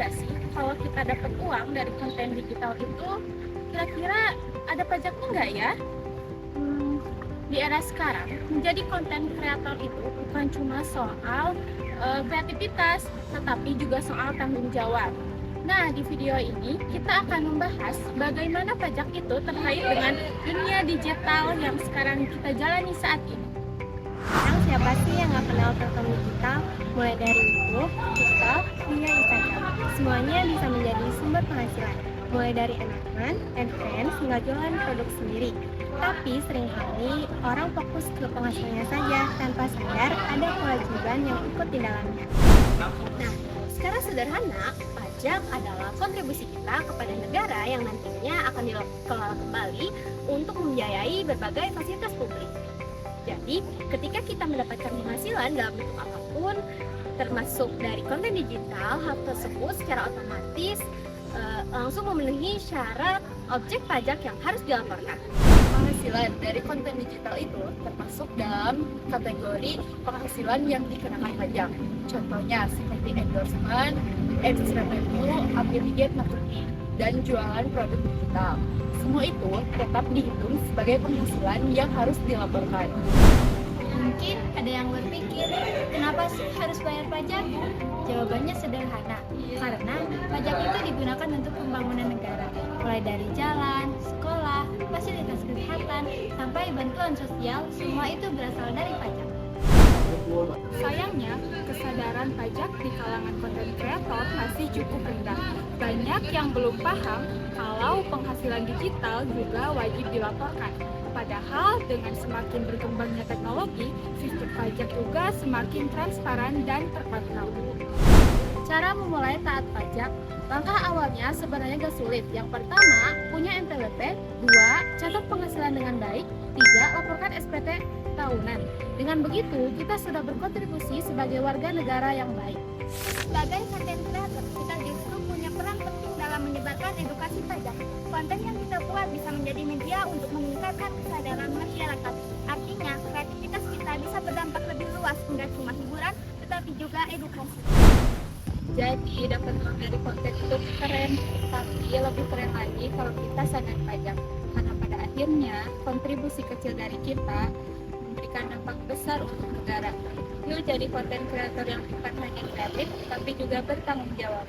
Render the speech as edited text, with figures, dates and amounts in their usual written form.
nggak sih kalau kita dapat uang dari konten digital itu kira-kira ada pajaknya nggak ya? Hmm, di era sekarang menjadi konten kreator itu bukan cuma soal kreativitas, tetapi juga soal tanggung jawab. Nah, di video ini kita akan membahas bagaimana pajak itu terkait dengan dunia digital yang sekarang kita jalani saat ini. Sekarang siapa sih yang nggak kenal platform digital? Mulai dari YouTube, TikTok, hingga Instagram. Semuanya bisa menjadi sumber penghasilan. Mulai dari entertainment, advance, hingga jualan produk sendiri. Tapi seringkali orang fokus ke penghasilannya saja tanpa sadar ada kewajiban yang ikut di dalamnya. Nah, secara sederhana, pajak adalah kontribusi kita kepada negara yang nantinya akan dikelola kembali untuk membiayai berbagai fasilitas publik. Jadi, ketika kita mendapatkan penghasilan dalam bentuk apapun, termasuk dari konten digital, hal tersebut secara otomatis langsung memenuhi syarat objek pajak yang harus dilaporkan. Penghasilan dari konten digital itu termasuk dalam kategori penghasilan yang dikenakan pajak. Contohnya seperti endorsement, ads revenue, affiliate marketing, dan jualan produk digital. Semua itu tetap dihitung sebagai penghasilan yang harus dilaporkan. Mungkin ada yang berpikir, kenapa sih harus bayar pajak? Jawabannya sederhana, karena pajak itu digunakan untuk pembangunan negara, mulai dari jalan, sekolah, fasilitas kesehatan, sampai bantuan sosial, semua itu berasal dari pajak. Sayangnya, kesadaran pajak di kalangan konten kreator masih cukup rendah. Banyak yang belum paham kalau penghasilan digital juga wajib dilaporkan. Padahal dengan semakin berkembangnya teknologi, sistem pajak juga semakin transparan dan terpantau. Cara memulai taat pajak, langkah awalnya sebenarnya gak sulit. Yang pertama, punya NPWP. 2, catat penghasilan dengan baik. 3, laporkan SPT tahunan. Dengan begitu, kita sudah berkontribusi sebagai warga negara yang baik. Sebagai konten kreator, kita justru punya peran penting dalam menyebarkan edukasi pajak. Konten yang kita buat bisa menjadi media untuk meningkatkan kesadaran masyarakat. Artinya, kreativitas kita bisa berdampak lebih luas, enggak cuma hiburan, tetapi juga edukasi. Jadi dapat uang dari konten itu keren, tapi lebih keren lagi kalau kita sadar pajak. Karena pada akhirnya kontribusi kecil dari kita memberikan dampak besar untuk negara. Yuk jadi konten kreator yang bukan hanya kreatif, tapi juga bertanggung jawab.